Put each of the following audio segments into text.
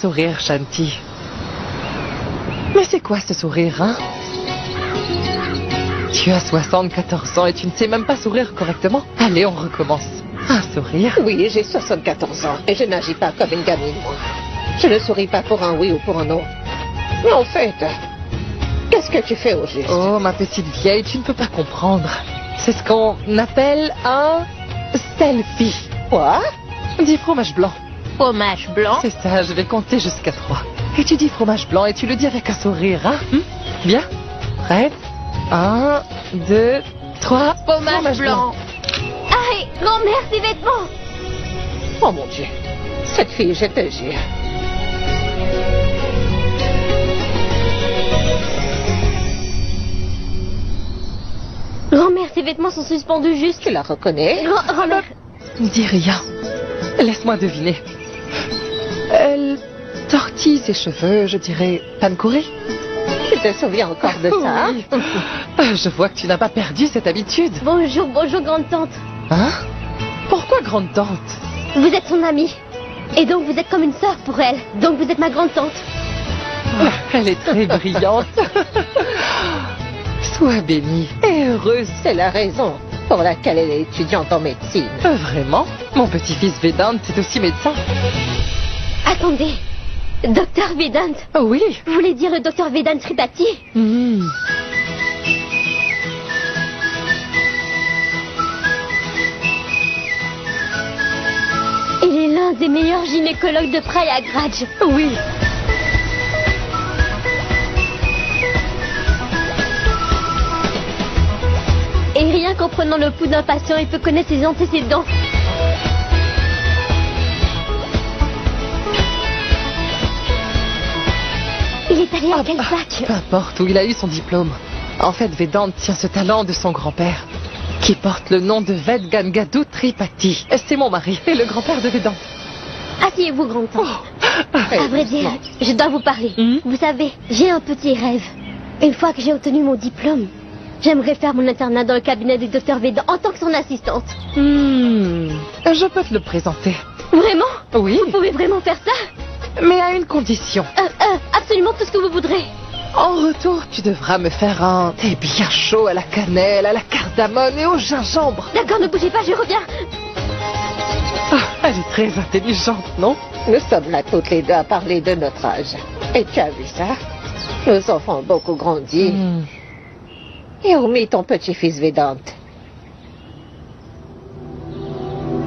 sourire, Shanti. Mais c'est quoi ce sourire, hein? Tu as 74 ans et tu ne sais même pas sourire correctement. Allez, on recommence. Un sourire? Oui, j'ai 74 ans et je n'agis pas comme une gamine, moi. Je ne souris pas pour un oui ou pour un non. Mais en fait, qu'est-ce que tu fais au juste? Oh, ma petite vieille, tu ne peux pas comprendre. C'est ce qu'on appelle un selfie. Quoi? Dis fromage blanc. Fromage blanc? C'est ça, je vais compter jusqu'à 3. Et tu dis fromage blanc et tu le dis avec un sourire, hein? Bien? Prête? 1, 2, 3. Fromage blanc. Aïe, grand-mère, ses vêtements! Oh mon Dieu, cette fille, je te jure. Grand-mère, ses vêtements sont suspendus juste. Tu la reconnais? Grand-mère... Dis rien. Laisse-moi deviner. Elle tortille ses cheveux, je dirais, pancouris. Tu te souviens encore de ça? Oui. Je vois que tu n'as pas perdu cette habitude. Bonjour, bonjour, grande-tante. Hein? Pourquoi grande-tante? Vous êtes son amie. Et donc vous êtes comme une sœur pour elle. Donc vous êtes ma grande-tante. Elle est très brillante. Sois bénie et heureuse. C'est la raison pour laquelle elle est étudiante en médecine. Vraiment? Mon petit-fils Vedant est aussi médecin. Attendez. Docteur Vedant. Oh oui. Vous voulez dire le docteur Vedant Tripathi? Il est l'un des meilleurs gynécologues de Prayagraj. Oui. Et rien qu'en prenant le pouls d'un patient, il peut connaître ses antécédents. Il est allé à quelle fac? Peu importe où il a eu son diplôme. En fait, Vedant tient ce talent de son grand-père, qui porte le nom de Ved Gangadu Tripathi. C'est mon mari et le grand-père de Vedant. Asseyez-vous, grande-tante. À vrai dire, je dois vous parler. Vous savez, j'ai un petit rêve. Une fois que j'ai obtenu mon diplôme, j'aimerais faire mon internat dans le cabinet du docteur Vedant en tant que son assistante. Je peux te le présenter. Vraiment? Oui, Vous pouvez vraiment faire ça? mais à une condition. Absolument tout ce que vous voudrez. En retour, tu devras me faire un thé bien chaud à la cannelle, à la cardamone et au gingembre. D'accord, ne bougez pas, je reviens. Elle est très intelligente, non? Nous sommes là toutes les deux à parler de notre âge. Et tu as vu ça? Nos enfants ont beaucoup grandi. Et hormis ton petit-fils Vedant.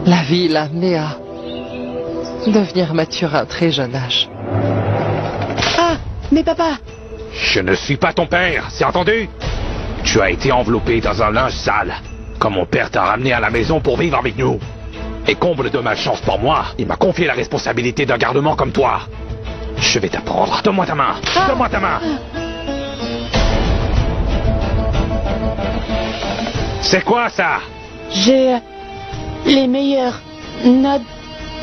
La vie l'a amené à devenir mature à un très jeune âge. Ah, mais papa! Je ne suis pas ton père, c'est entendu? Tu as été enveloppé dans un linge sale, quand mon père t'a ramené à la maison pour vivre avec nous. Et comble de malchance pour moi, il m'a confié la responsabilité d'un gardement comme toi. Je vais t'apprendre. Donne-moi ta main. Donne-moi ta main. C'est quoi ça? J'ai les meilleures notes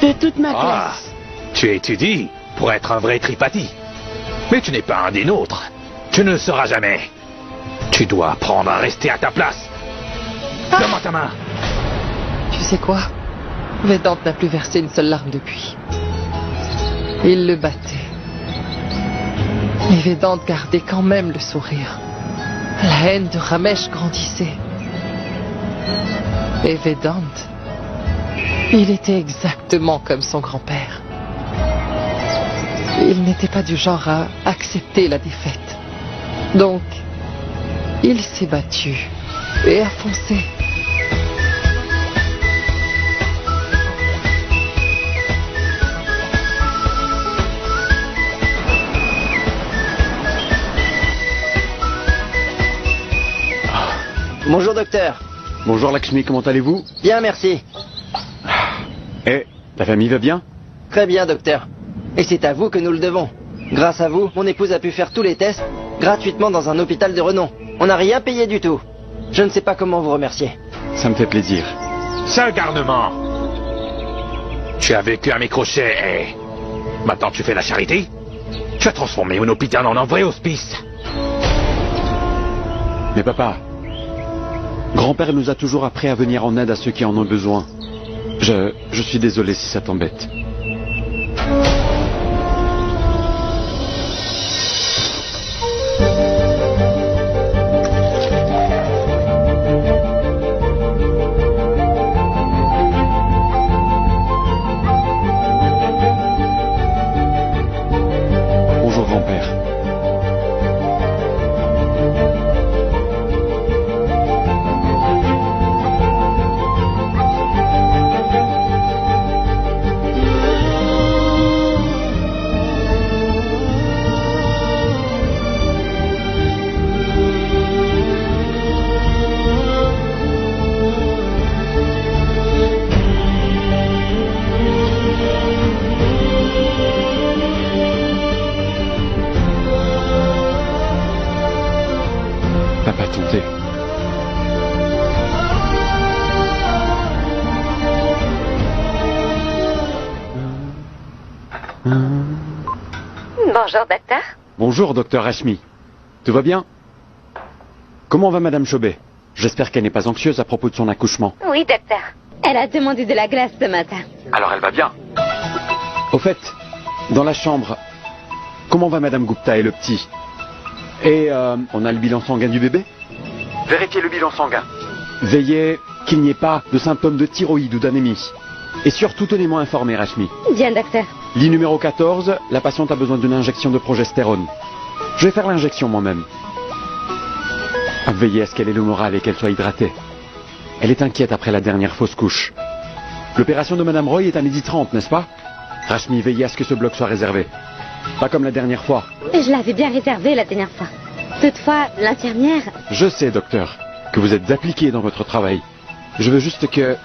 de toute ma Ah, classe. tu étudies pour être un vrai Tripathi. Mais tu n'es pas un des nôtres. Tu ne le seras jamais. Tu dois apprendre à rester à ta place. Donne-moi ta main. Tu sais quoi? Vedant n'a plus versé une seule larme depuis. Il le battait. Mais Vedant gardait quand même le sourire. La haine de Ramesh grandissait. Et Vedant, il était exactement comme son grand-père. Il n'était pas du genre à accepter la défaite. Donc, il s'est battu et a foncé. Bonjour docteur. Bonjour Lakshmi, comment allez-vous? Bien, merci. Eh, la famille va bien? Très bien docteur. Et c'est à vous que nous le devons. Grâce à vous, mon épouse a pu faire tous les tests gratuitement dans un hôpital de renom. On n'a rien payé du tout. Je ne sais pas comment vous remercier. Ça me fait plaisir. Seul garnement. Tu as vécu à mes crochets et... Maintenant tu fais la charité? Tu as transformé mon hôpital en un vrai hospice. Mais papa, grand-père nous a toujours appris à venir en aide à ceux qui en ont besoin. Je suis désolé si ça t'embête. Papa Tonté. Bonjour, docteur. Bonjour, docteur Hashmi. Tout va bien? Comment va Madame Chobet? J'espère qu'elle n'est pas anxieuse à propos de son accouchement. Oui, docteur. Elle a demandé de la glace ce matin. Alors elle va bien. Au fait, dans la chambre, comment va Madame Gupta et le petit? Et on a le bilan sanguin du bébé? Vérifiez le bilan sanguin. Veillez qu'il n'y ait pas de symptômes de thyroïde ou d'anémie. Et surtout, tenez-moi informé, Rashmi. Bien, docteur. Lit numéro 14, la patiente a besoin d'une injection de progestérone. Je vais faire l'injection moi-même. Veillez à ce qu'elle ait le moral et qu'elle soit hydratée. Elle est inquiète après la dernière fausse couche. L'opération de Madame Roy est à 12h30, n'est-ce pas? Rashmi, veillez à ce que ce bloc soit réservé. Pas comme la dernière fois. Je l'avais bien réservé la dernière fois. Toutefois, l'infirmière... Je sais, docteur, que vous êtes appliqué dans votre travail. Je veux juste que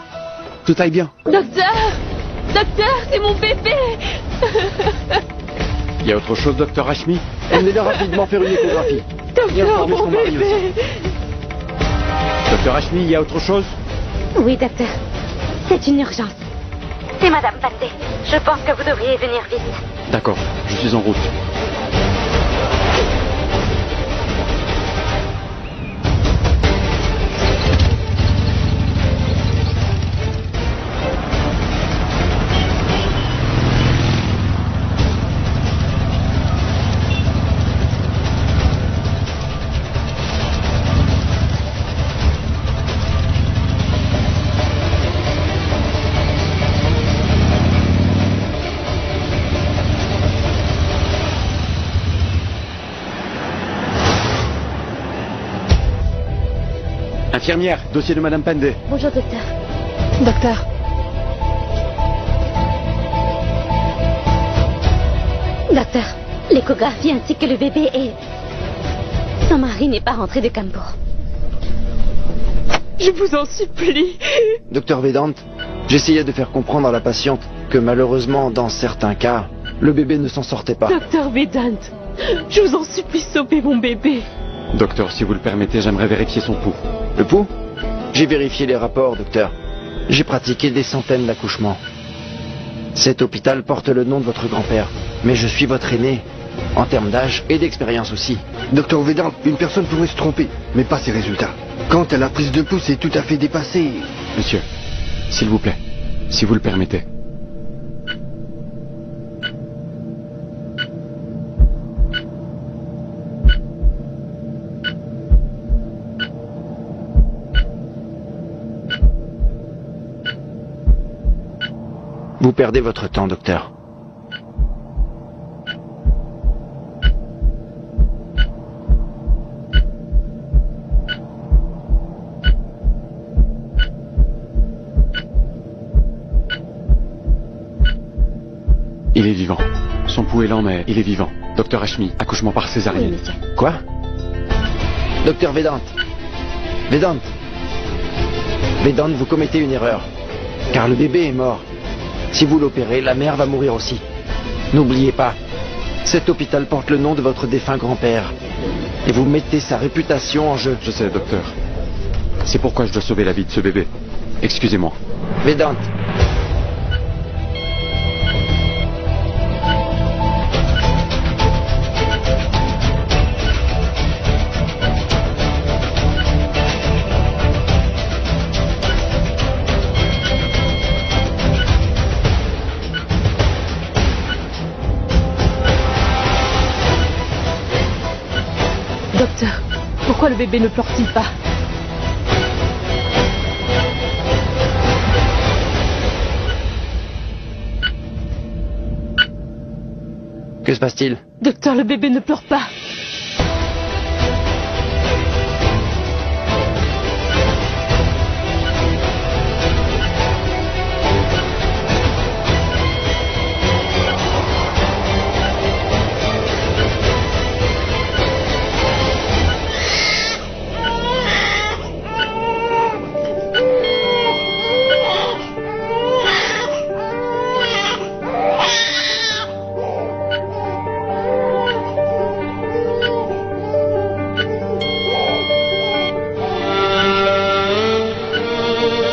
tout aille bien. Docteur! Docteur, c'est mon bébé! Il y a autre chose, docteur Hashmi? Emmenez-le rapidement faire une échographie. Et Docteur, informer mon son mari bébé! aussi. Docteur Hashmi, il y a autre chose? Oui, docteur. C'est une urgence. C'est Madame Pandey. Je pense que vous devriez venir vite. D'accord, je suis en route. Infirmière, dossier de Madame Pandey. Bonjour, docteur. Docteur, Docteur, l'échographie ainsi que le bébé est... Son mari n'est pas rentré de Campbell. Je vous en supplie. Docteur Vedant, j'essayais de faire comprendre à la patiente que malheureusement, dans certains cas, le bébé ne s'en sortait pas. Docteur Vedant, je vous en supplie, sauvez mon bébé. Docteur, si vous le permettez, j'aimerais vérifier son pouls. Le pouls? J'ai vérifié les rapports, docteur. J'ai pratiqué des centaines d'accouchements. Cet hôpital porte le nom de votre grand-père, mais je suis votre aîné, en termes d'âge et d'expérience aussi. Docteur Vedant, une personne pourrait se tromper, mais pas ses résultats. Quand la prise de pouls est tout à fait dépassée... Monsieur, s'il vous plaît, si vous le permettez. Vous perdez votre temps, docteur. Il est vivant. Son pouls est lent, mais il est vivant. Docteur Hashmi, accouchement par Oui, césarienne. monsieur. Quoi? Docteur Vedant. Vedant. Vedant, vous commettez une erreur. Car le bébé est mort. Si vous l'opérez, la mère va mourir aussi. N'oubliez pas, cet hôpital porte le nom de votre défunt grand-père. Et vous mettez sa réputation en jeu. Je sais, docteur. C'est pourquoi je dois sauver la vie de ce bébé. Excusez-moi. Vedant. Docteur, pourquoi le bébé ne pleure-t-il pas? Que se passe-t-il? Docteur, le bébé ne pleure pas.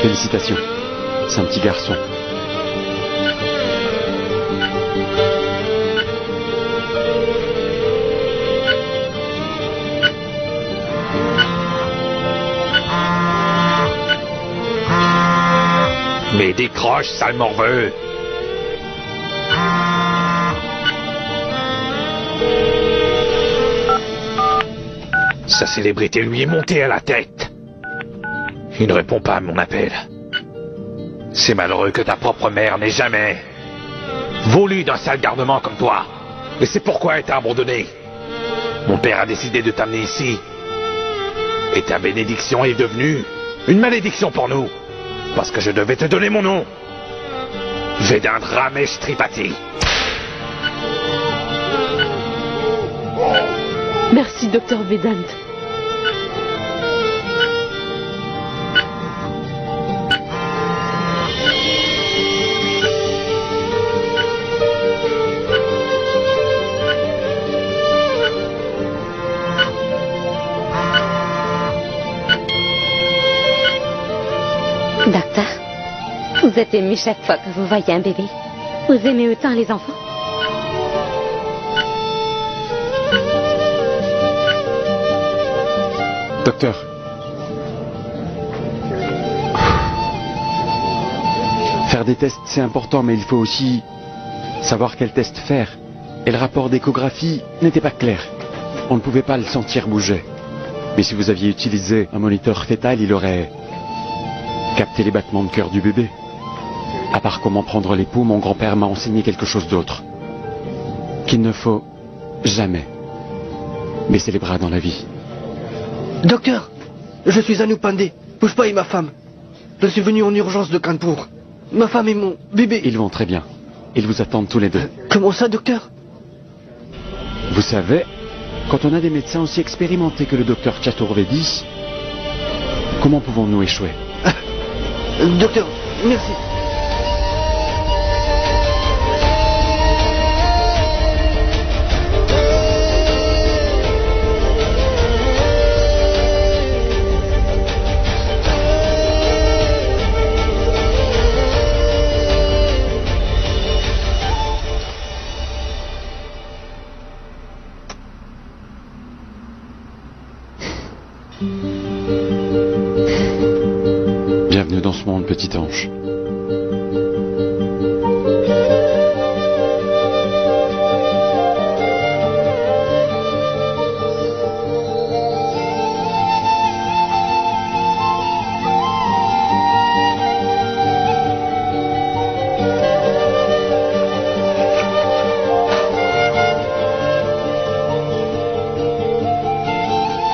Félicitations. C'est un petit garçon. Mais décroche, sale morveux. Sa célébrité lui est montée à la tête. Il ne répond pas à mon appel. C'est malheureux que ta propre mère n'ait jamais voulu d'un sale gardement comme toi. Et c'est pourquoi elle t'a abandonné. Mon père a décidé de t'amener ici. Et ta bénédiction est devenue une malédiction pour nous. Parce que je devais te donner mon nom. Vedant Ramesh Tripathi. Merci, docteur Vedant. Docteur, vous êtes ému chaque fois que vous voyez un bébé. Vous aimez autant les enfants? Docteur. Faire des tests, c'est important, mais il faut aussi savoir quel test faire. Et le rapport d'échographie n'était pas clair. On ne pouvait pas le sentir bouger. Mais si vous aviez utilisé un moniteur fœtal, il aurait capté les battements de cœur du bébé. À part comment prendre les pouls, mon grand-père m'a enseigné quelque chose d'autre. Qu'il ne faut jamais baisser les bras dans la vie. Docteur, je suis Anu Pandey. Pushpa est ma femme. Je suis venu en urgence de Kanpur. Ma femme et mon bébé. Ils vont très bien. Ils vous attendent tous les deux. Comment ça, docteur? Vous savez, quand on a des médecins aussi expérimentés que le docteur Chaturvedi, comment pouvons-nous échouer? Docteur, merci. Bienvenue dans ce monde, petit ange.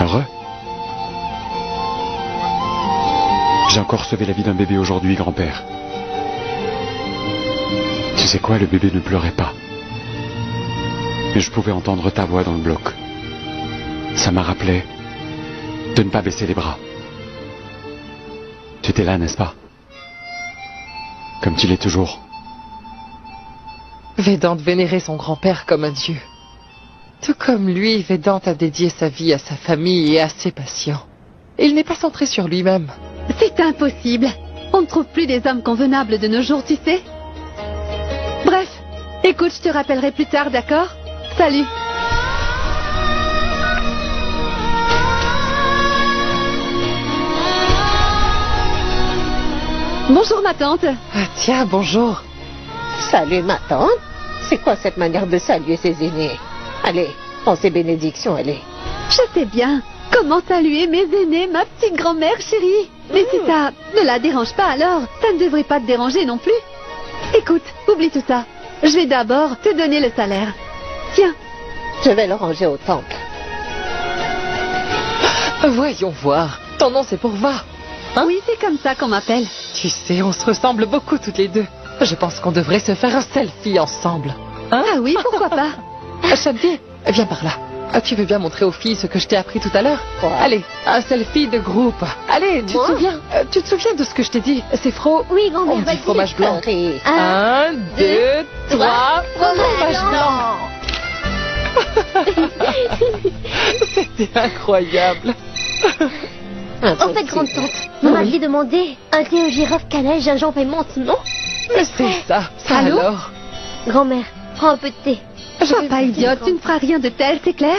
Heureux? J'ai encore sauvé la vie d'un bébé aujourd'hui, grand-père. Tu sais quoi, le bébé ne pleurait pas. Mais je pouvais entendre ta voix dans le bloc. Ça m'a rappelé de ne pas baisser les bras. Tu étais là, n'est-ce pas? Comme tu l'es toujours. Vedant vénérait son grand-père comme un dieu. Tout comme lui, Vedant a dédié sa vie à sa famille et à ses patients. Il n'est pas centré sur lui-même. C'est impossible. On ne trouve plus des hommes convenables de nos jours, tu sais. Bref, écoute, je te rappellerai plus tard, d'accord? Salut. Bonjour, ma tante. Ah, tiens, bonjour. Salut, ma tante. C'est quoi cette manière de saluer ses aînés? Allez, prends ses bénédictions, allez. Je sais bien. Comment saluer mes aînés, ma petite grand-mère chérie? Mais si ça ne la dérange pas alors, ça ne devrait pas te déranger non plus. Écoute, oublie tout ça. Je vais d'abord te donner le salaire. Tiens. Je vais le ranger au temple. Voyons voir. Ton nom c'est Purva. Hein? Oui, c'est comme ça qu'on m'appelle. Tu sais, on se ressemble beaucoup toutes les deux. Je pense qu'on devrait se faire un selfie ensemble. Hein? Ah oui, pourquoi pas? Shanti, viens par là. Tu veux bien montrer aux filles ce que je t'ai appris tout à l'heure? Allez, un selfie de groupe. Allez, tu te souviens de ce que je t'ai dit? C'est Oui, grand-mère. On dit fromage blanc. 1, 2, 3, fromage blanc. C'était incroyable. En fait, grande-tante, vous m'aviez demandé un thé au girofle, cannelle, gingembre et menthe, non? C'est ça, ça Allô? alors. Grand-mère, prends un peu de thé. Sois pas idiote, tu ne feras rien de tel, c'est clair?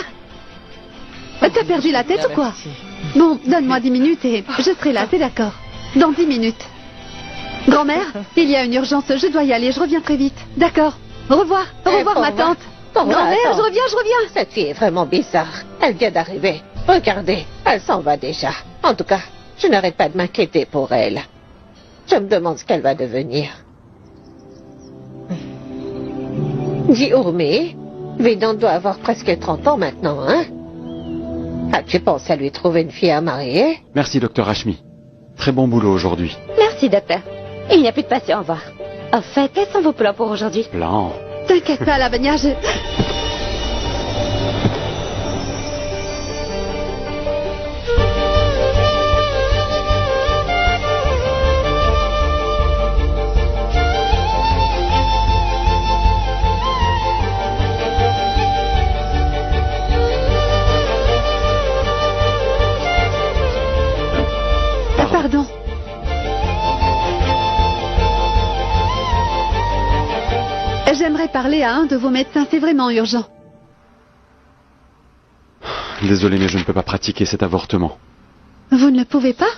T'as perdu la tête ou quoi? Bon, donne-moi 10 minutes et je serai là, t'es d'accord? Dans 10 minutes. Grand-mère, il y a une urgence, je dois y aller, je reviens très vite. D'accord. Au revoir, au revoir ma tante. Grand-mère, je reviens. Cette fille est vraiment bizarre. Elle vient d'arriver. Regardez, elle s'en va déjà. En tout cas, je n'arrête pas de m'inquiéter pour elle. Je me demande ce qu'elle va devenir. Dis Urmi, Vedant doit avoir presque 30 ans maintenant, hein? As-tu pensé à lui trouver une fille à marier? Merci, docteur Hashmi. Très bon boulot aujourd'hui. Merci, docteur. Il n'y a plus de patient, au revoir. En fait, quels sont vos plans pour aujourd'hui? Plan. T'inquiète pas, Lavagna, je... Pardon. J'aimerais parler à un de vos médecins, c'est vraiment urgent. Désolé, mais je ne peux pas pratiquer cet avortement. Vous ne le pouvez pas?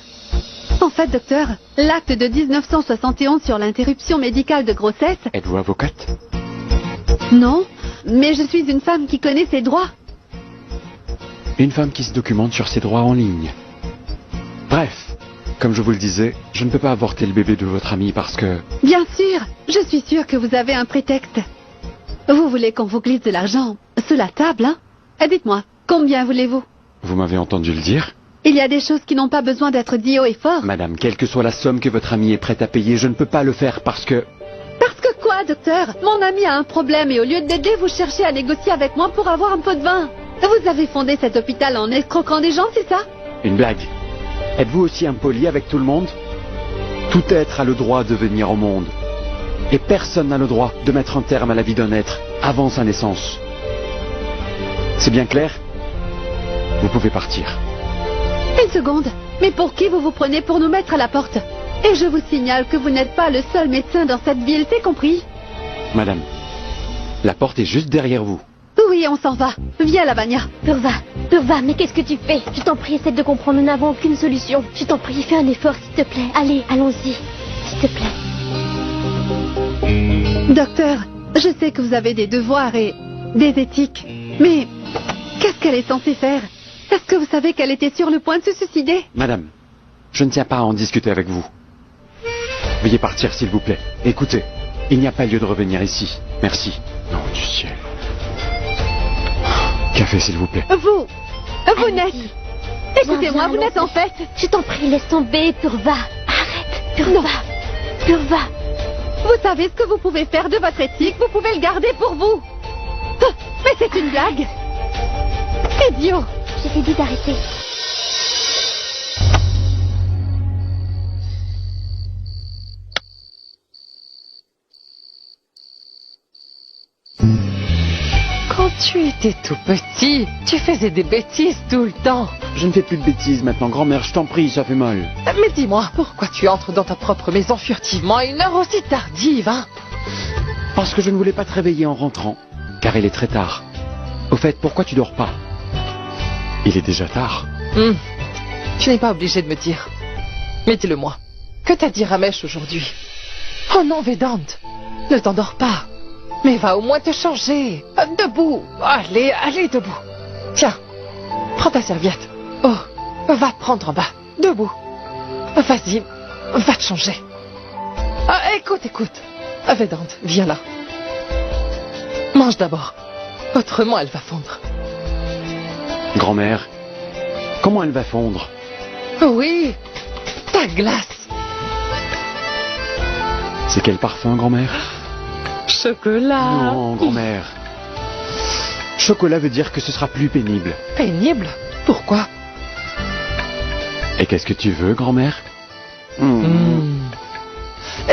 En fait, docteur, l'acte de 1971 sur l'interruption médicale de grossesse... Êtes-vous avocate? Non, mais je suis une femme qui connaît ses droits. Une femme qui se documente sur ses droits en ligne. Bref, comme je vous le disais, je ne peux pas avorter le bébé de votre ami parce que... Bien sûr, je suis sûre que vous avez un prétexte. Vous voulez qu'on vous glisse de l'argent sous la table, hein? Dites-moi, combien voulez-vous? Vous m'avez entendu le dire? Il y a des choses qui n'ont pas besoin d'être dites haut et fort. Madame, quelle que soit la somme que votre ami est prête à payer, je ne peux pas le faire parce que... Parce que quoi, docteur? Mon ami a un problème et au lieu d'aider, vous cherchez à négocier avec moi pour avoir un pot de vin. Vous avez fondé cet hôpital en escroquant des gens, c'est ça? Une blague. Êtes-vous aussi impoli avec tout le monde? Tout être a le droit de venir au monde. Et personne n'a le droit de mettre un terme à la vie d'un être avant sa naissance. C'est bien clair? Vous pouvez partir. Une seconde. Mais pour qui vous vous prenez pour nous mettre à la porte? Et je vous signale que vous n'êtes pas le seul médecin dans cette ville, c'est compris? Madame, la porte est juste derrière vous. Oui, on s'en va. Viens, Lavagna. Purva, mais qu'est-ce que tu fais? Je t'en prie, essaie de comprendre, nous n'avons aucune solution. Je t'en prie, fais un effort, s'il te plaît. Allez, allons-y, s'il te plaît. Docteur, je sais que vous avez des devoirs et des éthiques, mais qu'est-ce qu'elle est censée faire? Est-ce que vous savez qu'elle était sur le point de se suicider? Madame, je ne tiens pas à en discuter avec vous. Veuillez partir, s'il vous plaît. Écoutez, il n'y a pas lieu de revenir ici. Merci. Nom du ciel. Café, s'il vous plaît. Vous n'êtes... Écoutez-moi, vous n'êtes en fait... Je t'en prie, laisse tomber, Purva. Arrête, Purva. Vous savez ce que vous pouvez faire de votre éthique, vous pouvez le garder pour vous. Mais c'est une blague. Idiot. Je t'ai dit d'arrêter. Quand tu étais tout petit, tu faisais des bêtises tout le temps. Je ne fais plus de bêtises maintenant, grand-mère, je t'en prie, ça fait mal. Mais dis-moi, pourquoi tu entres dans ta propre maison furtivement à une heure aussi tardive, hein? Parce que je ne voulais pas te réveiller en rentrant, car il est très tard. Au fait, pourquoi tu dors pas? Il est déjà tard. Tu n'es pas obligé de me dire. Mais dis-le-moi. Que t'a dit Ramesh aujourd'hui? Oh non, Vedant, ne t'endors pas. Mais va au moins te changer. Debout. Allez, debout. Tiens, prends ta serviette. Oh, va te prendre en bas. Debout. Vas-y, va te changer. Écoute. Vedant, viens là. Mange d'abord. Autrement, elle va fondre. Grand-mère, comment elle va fondre? Oui, ta glace. C'est quel parfum, grand-mère? Chocolat. Non, grand-mère. Chocolat veut dire que ce sera plus pénible. Pénible? Pourquoi? Et qu'est-ce que tu veux, grand-mère?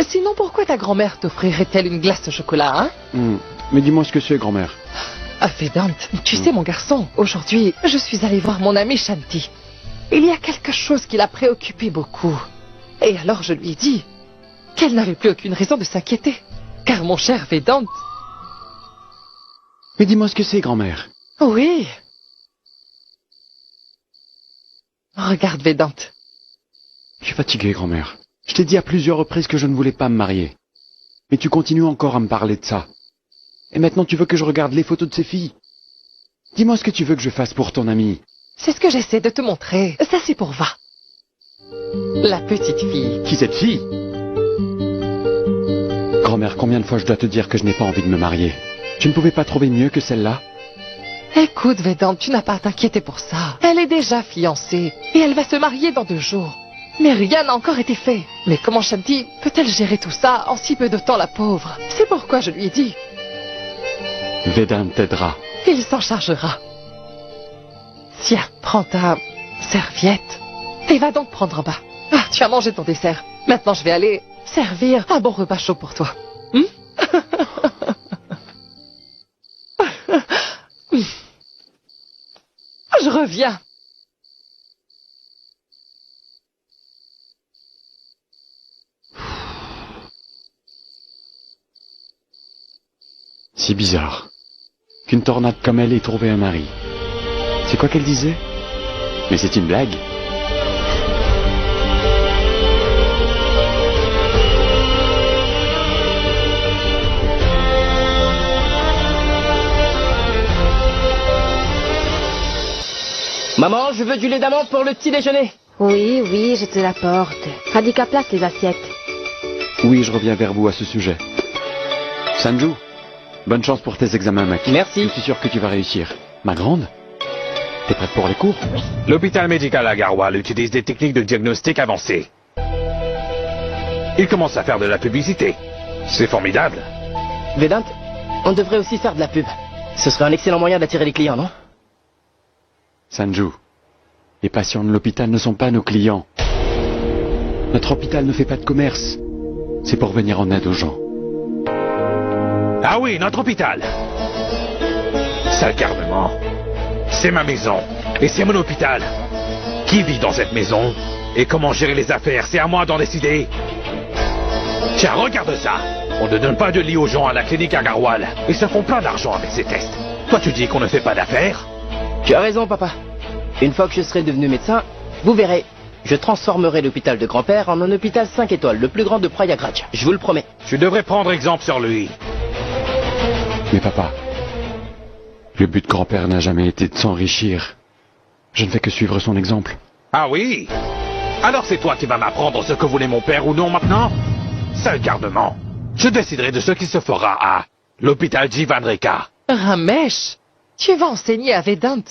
Sinon, pourquoi ta grand-mère t'offrirait-elle une glace au chocolat, hein? Mais dis-moi ce que c'est, grand-mère. Vedant, tu sais, mon garçon, aujourd'hui, je suis allée voir mon amie Shanti. il y a quelque chose qui l'a préoccupée beaucoup. Et alors je lui ai dit qu'elle n'avait plus aucune raison de s'inquiéter. Car mon cher Vedant... Mais dis-moi ce que c'est, grand-mère. Oui. Regarde, Vedant. Je suis fatigué, grand-mère. Je t'ai dit à plusieurs reprises que je ne voulais pas me marier. Mais tu continues encore à me parler de ça. Et maintenant tu veux que je regarde les photos de ces filles. Dis-moi ce que tu veux que je fasse pour ton amie. C'est ce que j'essaie de te montrer. Ça, c'est pour Va. La petite fille. Qui cette fille? Grand-mère, combien de fois je dois te dire que je n'ai pas envie de me marier? Tu ne pouvais pas trouver mieux que celle-là? Écoute, Vedant, tu n'as pas à t'inquiéter pour ça. Elle est déjà fiancée et elle va se marier dans 2 jours. Mais rien n'a encore été fait. Mais comment Shanti peut-elle gérer tout ça en si peu de temps, la pauvre? C'est pourquoi je lui ai dit. Vedant t'aidera. Il s'en chargera. Tiens, prends ta serviette et va donc prendre en bas. Ah, tu as mangé ton dessert. Maintenant, je vais aller servir un bon repas chaud pour toi. Je reviens. C'est bizarre qu'une tornade comme elle ait trouvé un mari. C'est quoi qu'elle disait? Mais c'est une blague. Maman, je veux du lait d'amande pour le petit déjeuner. Oui, oui, je te l'apporte. Radhika, place les assiettes. Oui, je reviens vers vous à ce sujet. Sanju, bonne chance pour tes examens, mec. Merci. Je suis sûr que tu vas réussir. Ma grande, t'es prête pour les cours? L'hôpital médical à Garhwal utilise des techniques de diagnostic avancées. Il commence à faire de la publicité. C'est formidable. Vedant, on devrait aussi faire de la pub. Ce serait un excellent moyen d'attirer les clients, non? Sanju, les patients de l'hôpital ne sont pas nos clients. Notre hôpital ne fait pas de commerce. C'est pour venir en aide aux gens. Ah oui, notre hôpital. Sale garnement. C'est ma maison. Et c'est mon hôpital. Qui vit dans cette maison? Et comment gérer les affaires? C'est à moi d'en décider. Tiens, regarde ça. On ne donne pas de lit aux gens à la clinique à Garhwal. Ils se font plein d'argent avec ces tests. Toi, tu dis qu'on ne fait pas d'affaires? Tu as raison, papa. Une fois que je serai devenu médecin, vous verrez, je transformerai l'hôpital de grand-père en un hôpital 5 étoiles, le plus grand de Prayagraj. Je vous le promets. Tu devrais prendre exemple sur lui. Mais papa, le but de grand-père n'a jamais été de s'enrichir. Je ne fais que suivre son exemple. Ah oui? Alors c'est toi qui vas m'apprendre ce que voulait mon père ou non maintenant? Sale garnement. Je déciderai de ce qui se fera à l'hôpital Jivanreka. Ramesh, tu vas enseigner à Vedant.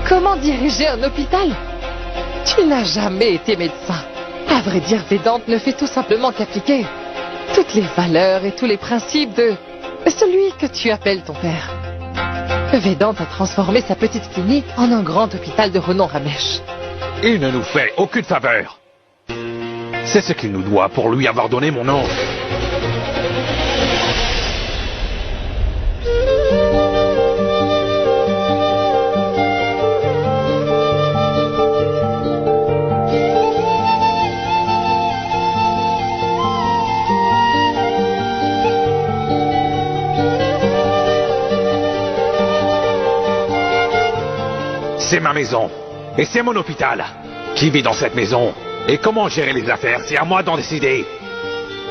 Comment diriger un hôpital? Tu n'as jamais été médecin. À vrai dire, Vedant ne fait tout simplement qu'appliquer toutes les valeurs et tous les principes de celui que tu appelles ton père. Vedant a transformé sa petite clinique en un grand hôpital de renom, Ramesh. Il ne nous fait aucune faveur. C'est ce qu'il nous doit pour lui avoir donné mon nom. C'est ma maison. Et c'est mon hôpital. Qui vit dans cette maison? Et comment gérer les affaires? C'est à moi d'en décider.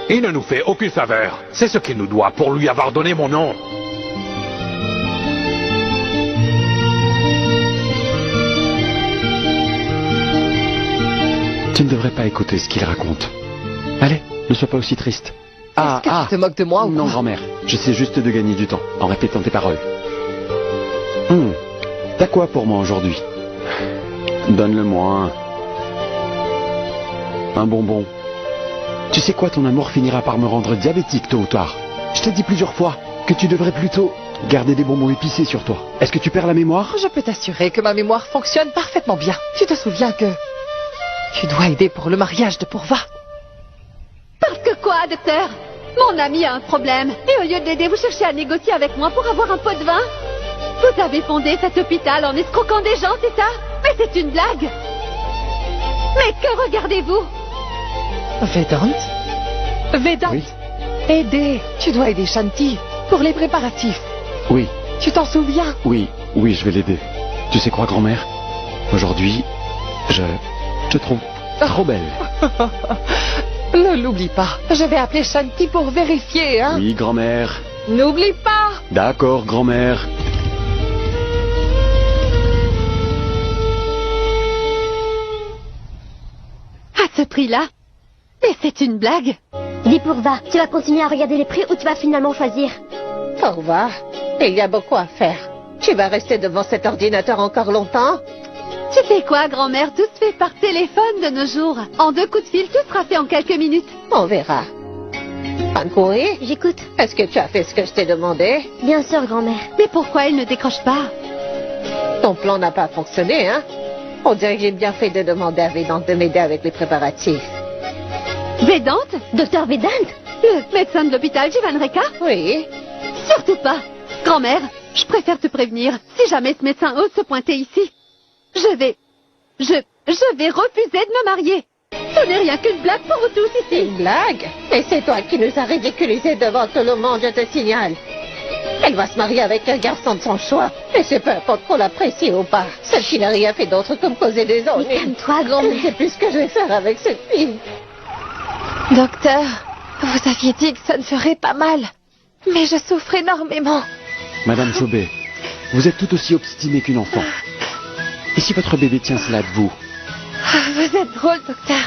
Il ne nous fait aucune faveur. C'est ce qu'il nous doit pour lui avoir donné mon nom. Tu ne devrais pas écouter ce qu'il raconte. Allez, ne sois pas aussi triste. Est-ce que tu te moques de moi ou non, quoi? grand-mère. J'essaie juste de gagner du temps en répétant tes paroles. T'as quoi pour moi aujourd'hui? Donne-le-moi un bonbon. Tu sais quoi, ton amour finira par me rendre diabétique tôt ou tard. Je t'ai dit plusieurs fois que tu devrais plutôt garder des bonbons épicés sur toi. Est-ce que tu perds la mémoire? Je peux t'assurer que ma mémoire fonctionne parfaitement bien. Tu te souviens que tu dois aider pour le mariage de Pourva? Parce que quoi, docteur? Mon ami a un problème. Et au lieu de l'aider, vous cherchez à négocier avec moi pour avoir un pot de vin? Vous avez fondé cet hôpital en escroquant des gens, c'est ça? Mais c'est une blague! Mais que regardez-vous? Vedant? Vedant? Oui. Aider. Tu dois aider Shanti pour les préparatifs. Oui, Tu t'en souviens? oui, je vais l'aider. Tu sais quoi, grand-mère? Aujourd'hui, je te trouve trop belle. Ne l'oublie pas. Je vais appeler Shanti pour vérifier, hein? Oui, grand-mère. N'oublie pas. D'accord, grand-mère. À ce prix-là? Mais c'est une blague. Dis Purva, tu vas continuer à regarder les prix ou tu vas finalement choisir? Purva, il y a beaucoup à faire. Tu vas rester devant cet ordinateur encore longtemps? Tu sais quoi, grand-mère? Tout se fait par téléphone de nos jours. En 2 coups de fil, tout sera fait en quelques minutes. On verra. Pankouri, J'écoute. est-ce que tu as fait ce que je t'ai demandé? Bien sûr, grand-mère. Mais pourquoi elle ne décroche pas? Ton plan n'a pas fonctionné, hein? On dirait que j'ai bien fait de demander à Vedant de m'aider avec les préparatifs. Vedante? Docteur Vedant? Le médecin de l'hôpital Jivan Rekha? Oui. Surtout pas. Grand-mère, je préfère te prévenir. Si jamais ce médecin ose se pointer ici, je vais refuser de me marier. Ce n'est rien qu'une blague pour vous tous ici. Une blague? Et c'est toi qui nous as ridiculisés devant tout le monde, je te signale. Elle va se marier avec un garçon de son choix. Et c'est peu importe qu'on l'apprécie ou pas. Celle qui n'a rien fait d'autre que me causer des ennuis. Calme-toi, grand-mère. Je ne sais plus ce que je vais faire avec cette fille. Docteur, vous aviez dit que ça ne ferait pas mal. Mais je souffre énormément. Madame Chobé, vous êtes tout aussi obstinée qu'une enfant. Et si votre bébé tient cela de vous? Vous êtes drôle, docteur.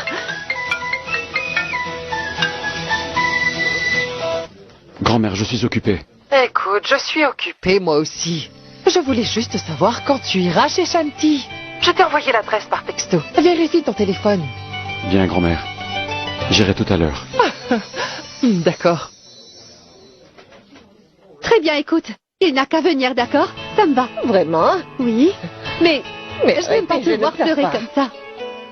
Grand-mère, je suis occupé. Écoute, je suis occupée moi aussi. Je voulais juste savoir quand tu iras chez Shanti. Je t'ai envoyé l'adresse par texto. Vérifie ton téléphone. Bien, grand-mère. J'irai tout à l'heure. D'accord. Très bien, écoute. Il n'a qu'à venir, d'accord? Ça me va. Vraiment? Oui. Mais je n'aime pas arrêtez, te voir ne pleure pleurer pas. comme ça.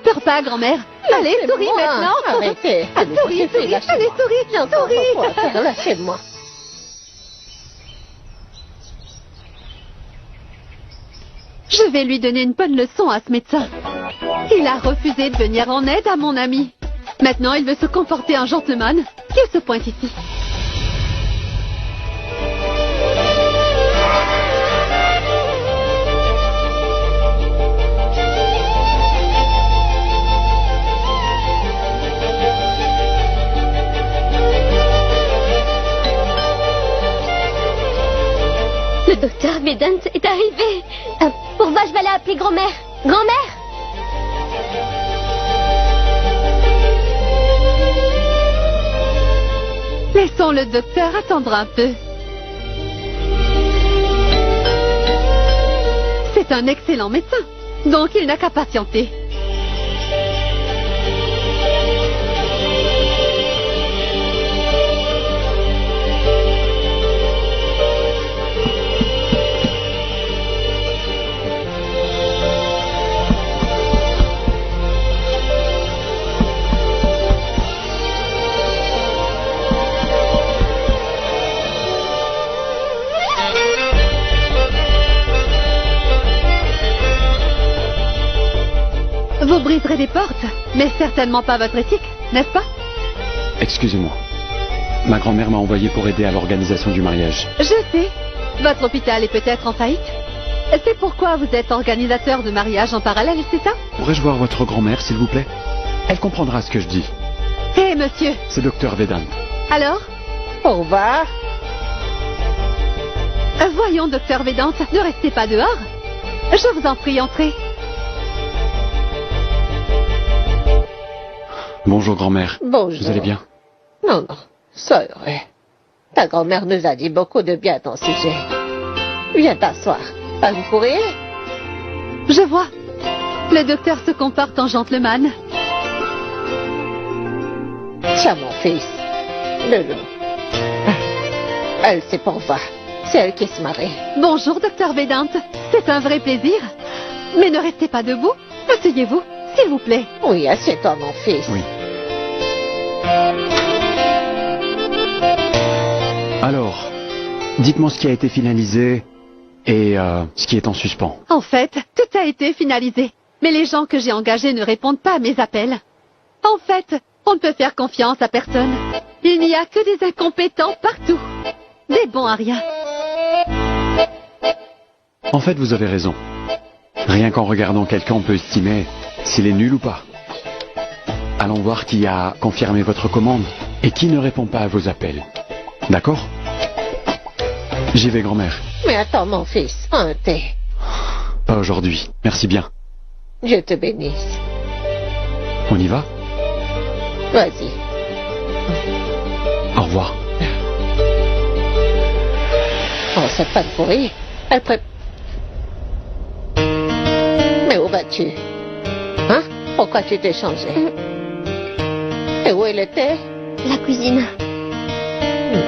Pleure pas, grand-mère. Allez, souris Lâchez-moi. maintenant. Arrêtez. Ah, souris, Suffit, souris, lâchez-moi. allez, souris, J'ai encore souris. beaucoup à faire, lâchez-moi. Je vais lui donner une bonne leçon à ce médecin. Il a refusé de venir en aide à mon ami. Maintenant, il veut se comporter en gentleman. Qu'il se pointe ici. Le docteur Vedant est arrivé. Purva, je vais aller appeler grand-mère. Grand-mère? Laissons le docteur attendre un peu. C'est un excellent médecin, donc il n'a qu'à patienter. Vous briserez des portes, mais certainement pas votre éthique, n'est-ce pas? Excusez-moi. Ma grand-mère m'a envoyé pour aider à l'organisation du mariage. Je sais. Votre hôpital est peut-être en faillite. C'est pourquoi vous êtes organisateur de mariage en parallèle, c'est ça? Pourrais-je voir votre grand-mère, s'il vous plaît? Elle comprendra ce que je dis. Hé, monsieur. C'est docteur Vedant. Alors? Au revoir. Voyons, docteur Vedant, ne restez pas dehors. Je vous en prie, entrez. Bonjour, grand-mère. Bonjour. Vous allez bien? Non, non, ça irait. Ta grand-mère nous a dit beaucoup de bien à ton sujet. Viens t'asseoir. Pas vous courir? Je vois. Le docteur se comporte en gentleman. Tiens, mon fils. Le. Elle, c'est Purva. C'est elle qui se marie. Bonjour, docteur Vedant. C'est un vrai plaisir. Mais ne restez pas debout. Asseyez-vous, s'il vous plaît. Oui, assieds-toi, mon fils. Oui. Alors, dites-moi ce qui a été finalisé et ce qui est en suspens. En fait, tout a été finalisé. mais les gens que j'ai engagés ne répondent pas à mes appels. En fait, on ne peut faire confiance à personne. Il n'y a que des incompétents partout. Des bons à rien. En fait, vous avez raison. Rien qu'en regardant quelqu'un, on peut estimer s'il est nul ou pas. Allons voir qui a confirmé votre commande et qui ne répond pas à vos appels. D'accord? J'y vais, grand-mère. Mais attends, mon fils, un thé. Pas aujourd'hui. Merci bien. Dieu te bénisse. On y va? Vas-y. Au revoir. Oh, c'est pas de bruit. Elle Mais où vas-tu? Hein? Pourquoi tu t'es changé? Et où est le thé? La cuisine.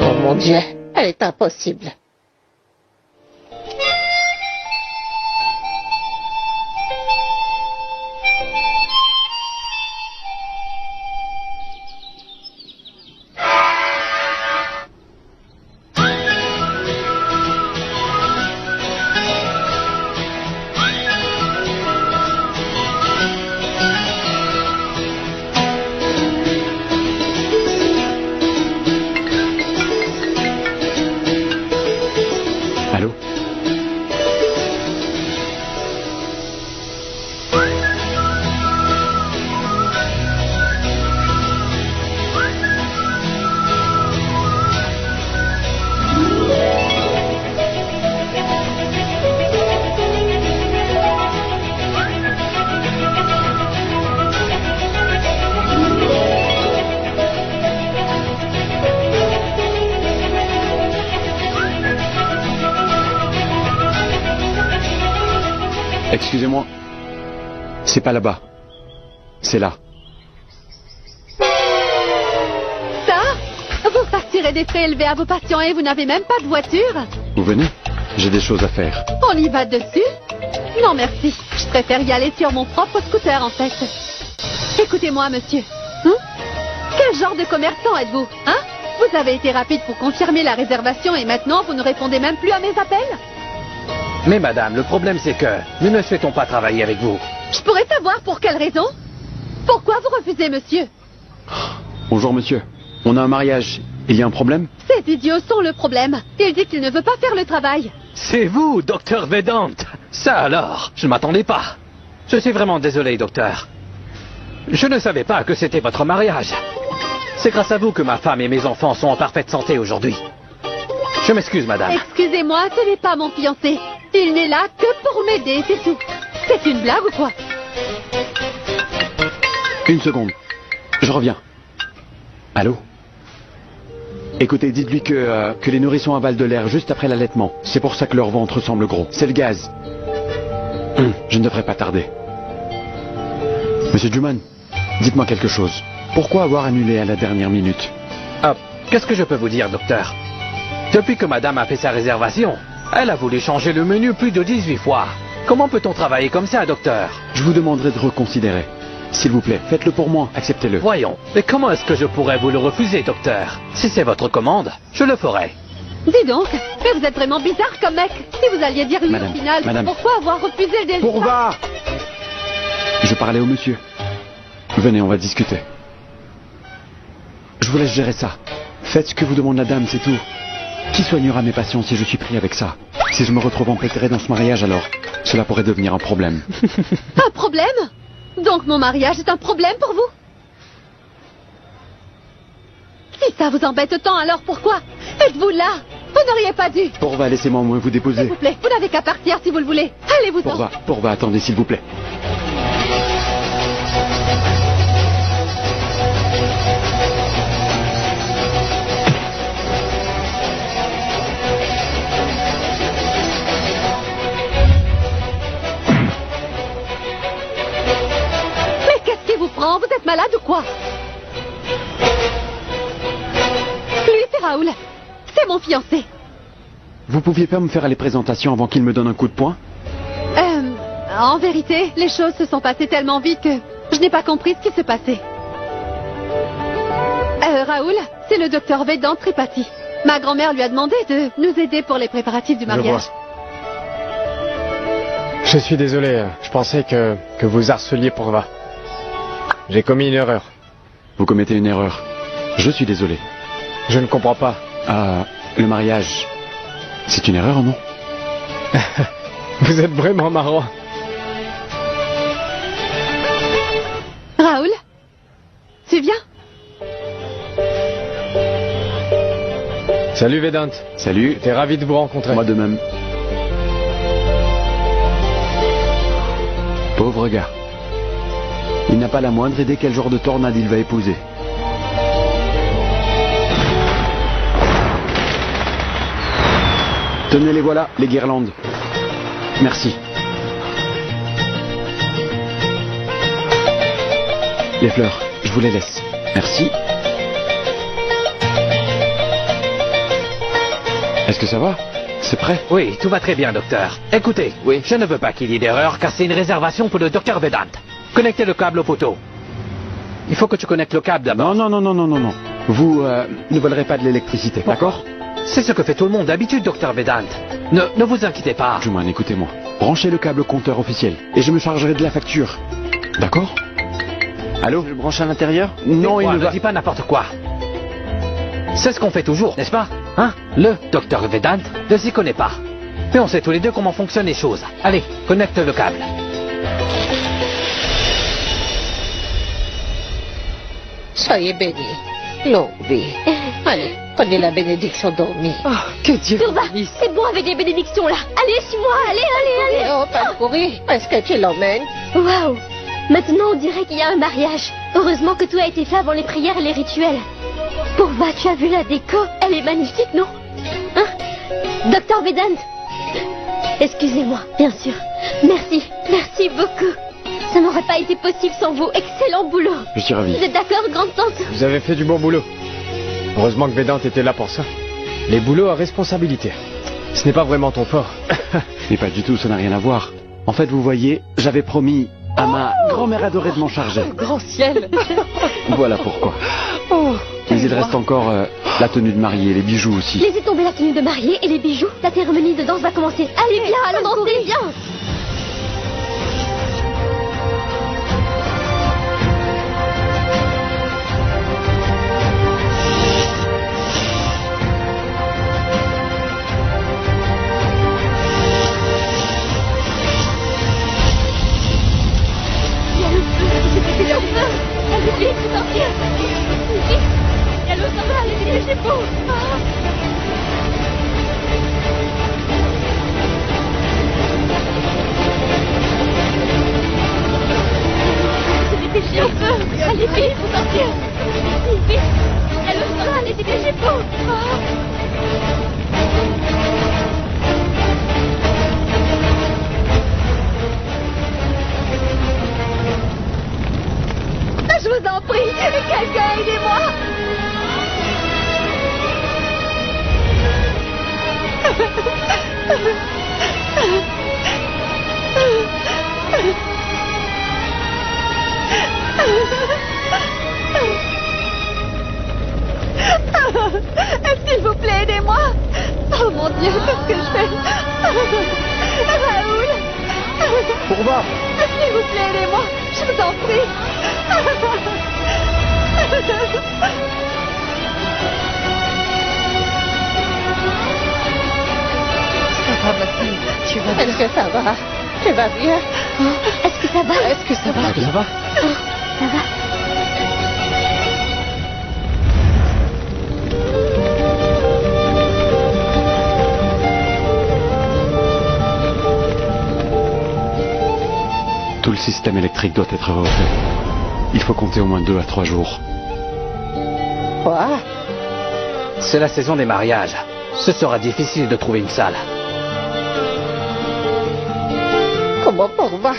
Oh mon Dieu, elle est impossible. Allô? Excusez-moi. C'est pas là-bas. C'est là. Ça? Vous facturez des frais élevés à vos patients et vous n'avez même pas de voiture? Vous venez? J'ai des choses à faire. On y va dessus? Non merci, je préfère y aller sur mon propre scooter en fait. Écoutez-moi monsieur. Quel genre de commerçant êtes-vous? Hein? Vous avez été rapide pour confirmer la réservation et maintenant vous ne répondez même plus à mes appels? Mais madame, le problème c'est que nous ne souhaitons pas travailler avec vous. Je pourrais savoir pour quelle raison? Pourquoi vous refusez monsieur? Bonjour monsieur. On a un mariage. Il y a un problème? Ces idiots sont le problème. Il dit qu'il ne veut pas faire le travail. C'est vous, docteur Vedant. Ça alors, je ne m'attendais pas. Je suis vraiment désolé, docteur. Je ne savais pas que c'était votre mariage. C'est grâce à vous que ma femme et mes enfants sont en parfaite santé aujourd'hui. Je m'excuse, madame. Excusez-moi, ce n'est pas mon fiancé. Il n'est là que pour m'aider, c'est tout. C'est une blague ou quoi? Une seconde. Je reviens. Allô? Écoutez, dites-lui que les nourrissons avalent de l'air juste après l'allaitement. C'est pour ça que leur ventre semble gros. C'est le gaz. Je ne devrais pas tarder. Monsieur Juman, dites-moi quelque chose. Pourquoi avoir annulé à la dernière minute? Ah, qu'est-ce que je peux vous dire, docteur? Depuis que madame a fait sa réservation, elle a voulu changer le menu plus de 18 fois. Comment peut-on travailler comme ça, docteur? Je vous demanderai de reconsidérer. S'il vous plaît, faites-le pour moi, acceptez-le. Voyons, mais comment est-ce que je pourrais vous le refuser, docteur? Si c'est votre commande, je le ferai. Dis donc, mais vous êtes vraiment bizarre comme mec. Si vous alliez dire oui au final, pourquoi avoir refusé le délire? Pourva! Je parlais au monsieur. Venez, on va discuter. Je vous laisse gérer ça. Faites ce que vous demande la dame, c'est tout. Qui soignera mes patients si je suis pris avec ça? Si je me retrouve empêtré dans ce mariage, alors cela pourrait devenir un problème. Un problème? Donc mon mariage est un problème pour vous? Si ça vous embête tant, alors pourquoi êtes-vous là? Vous n'auriez pas dû. Pourva, laissez-moi au moins vous déposer. S'il vous plaît, vous n'avez qu'à partir si vous le voulez. Allez-vous-en. Pourva, attendez, s'il vous plaît. Vous êtes malade ou quoi? Lui, c'est Raoul. C'est mon fiancé. Vous pouviez pas me faire les présentations avant qu'il me donne un coup de poing? En vérité, les choses se sont passées tellement vite que je n'ai pas compris ce qui se passait. Raoul, c'est le docteur Vedant Tripathi. Ma grand-mère lui a demandé de nous aider pour les préparatifs du mariage. Je suis désolé, je pensais que vous harceliez Pourva. J'ai commis une erreur. Vous commettez une erreur. Je suis désolé. Je ne comprends pas. Le mariage, c'est une erreur, non? Vous êtes vraiment marrant. Raoul, tu viens? Salut Vedant. Salut. T'es ravi de vous rencontrer. Moi de même. Pauvre gars. Il n'a pas la moindre idée quel genre de tornade il va épouser. Tenez, les voilà, les guirlandes. Merci. Les fleurs, je vous les laisse. Merci. Est-ce que ça va? C'est prêt? Oui, tout va très bien, docteur. Écoutez, oui, je ne veux pas qu'il y ait d'erreur, car c'est une réservation pour le docteur Vedant. Connectez le câble au poteau. Il faut que tu connectes le câble d'abord. Non. Vous ne volerez pas de l'électricité, d'accord? C'est ce que fait tout le monde d'habitude, docteur Vedant. Ne vous inquiétez pas. Juman, écoutez-moi. Branchez le câble au compteur officiel, et je me chargerai de la facture. D'accord? Allô? Je le branche à l'intérieur? Non, il ne ne va... dis pas n'importe quoi. C'est ce qu'on fait toujours, n'est-ce pas? Hein? Le docteur Vedant ne s'y connaît pas. Mais on sait tous les deux comment fonctionnent les choses. Allez, connecte le câble. Soyez bénis. Longue vie. Allez, prenez la bénédiction dormie. Oh, que Dieu vous Pourva, bénisse. c'est bon avec les bénédictions là. Allez, suis-moi, allez. Oh, pas courir. Est-ce que tu l'emmènes? Waouh. Maintenant, on dirait qu'il y a un mariage. Heureusement que tout a été fait avant les prières et les rituels. Pourva, tu as vu la déco? Elle est magnifique, non? Hein? Docteur Vedant? Excusez-moi, bien sûr. Merci beaucoup. Ça n'aurait pas été possible sans vous. Excellent boulot. Je suis ravi. Vous êtes d'accord, grande-tante? Vous avez fait du bon boulot. Heureusement que Vedant était là pour ça. Les boulots à responsabilité. Ce n'est pas vraiment ton fort. Mais pas du tout, ça n'a rien à voir. En fait, vous voyez, j'avais promis à ma grand-mère adorée de m'en charger. Grand ciel. Voilà pourquoi. Mais il reste encore la tenue de mariée, les bijoux aussi. Laissez tomber la tenue de mariée et les bijoux. La cérémonie de danse va commencer. Allez, bien, allons danser, bien. Allez, vite, sortir. Vite. Allô, ça va, allez, dépêchez-vous. Dépêchez un peu. Allez, vite, faut sortir. Vite. Allô, ça va, allez, dépêchez-vous. Je vous en prie, quelqu'un aidez-moi. S'il vous plaît, aidez-moi. Oh mon Dieu, qu'est-ce que je fais? Raoul. Pourva. S'il vous plaît, aidez-moi. Je vous en prie. Ça va, ma fille? Tu vas bien? Est-ce que ça va? Tu vas bien? Est-ce que ça va? Est-ce que ça va? Ça va? Ça va. Tout le système électrique doit être refait. Il faut compter au moins 2 à 3 jours. Quoi? C'est la saison des mariages. Ce sera difficile de trouver une salle. Comment Pourva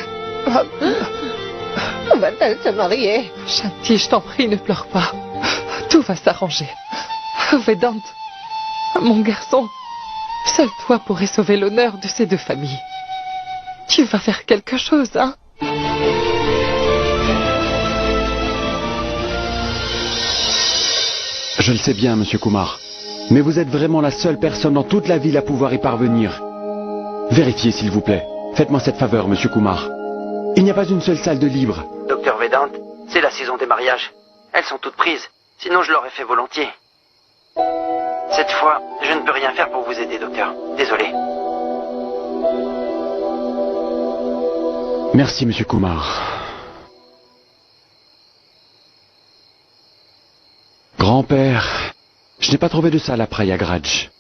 va-t-elle se marier? Shanti, je t'en prie, ne pleure pas. Tout va s'arranger. Vedant, mon garçon, seul toi pourrais sauver l'honneur de ces deux familles. Tu vas faire quelque chose, hein? Je le sais bien, monsieur Kumar. Mais vous êtes vraiment la seule personne dans toute la ville à pouvoir y parvenir. Vérifiez, s'il vous plaît. Faites-moi cette faveur, monsieur Kumar. Il n'y a pas une seule salle de libre. Docteur Vedant, c'est la saison des mariages. Elles sont toutes prises. Sinon, je l'aurais fait volontiers. Cette fois, je ne peux rien faire pour vous aider, docteur. Désolé. Merci, monsieur Kumar. Grand-père, je n'ai pas trouvé de salle à Prayagraj.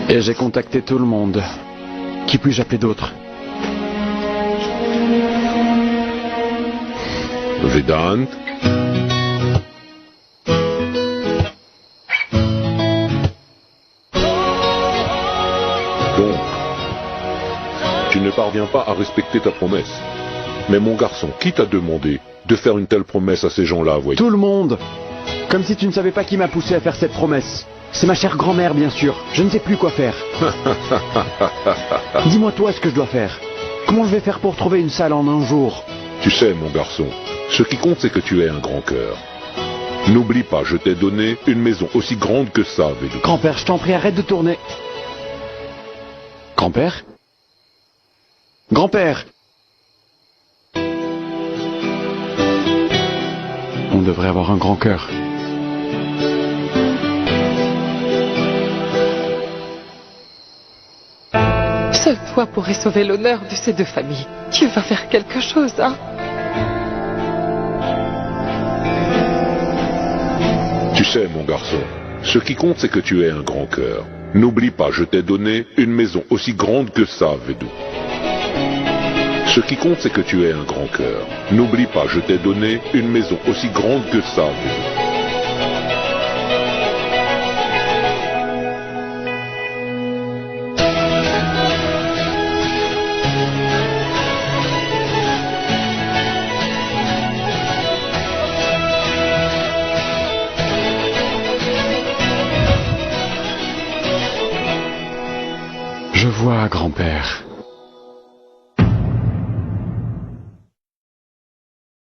Et j'ai contacté tout le monde. Qui puis-je appeler d'autre? Vedant. Donc, tu ne parviens pas à respecter ta promesse. Mais mon garçon, qui t'a demandé de faire une telle promesse à ces gens-là, voyez? Tout le monde. Comme si tu ne savais pas qui m'a poussé à faire cette promesse. C'est ma chère grand-mère, bien sûr. Je ne sais plus quoi faire. Dis-moi toi ce que je dois faire. Comment je vais faire pour trouver une salle en un jour? Tu sais, mon garçon, ce qui compte, c'est que tu aies un grand cœur. N'oublie pas, je t'ai donné une maison aussi grande que ça, Vedou. Grand-père, je t'en prie, arrête de tourner. Grand-père? Grand-père! On devrait avoir un grand cœur. Seul toi pourrais sauver l'honneur de ces deux familles. Tu vas faire quelque chose, hein? Tu sais, mon garçon, ce qui compte, c'est que tu aies un grand cœur. N'oublie pas, je t'ai donné une maison aussi grande que ça, Vedou. Ce qui compte, c'est que tu aies un grand cœur. N'oublie pas, je t'ai donné une maison aussi grande que ça, Vedou. Je vois, grand-père.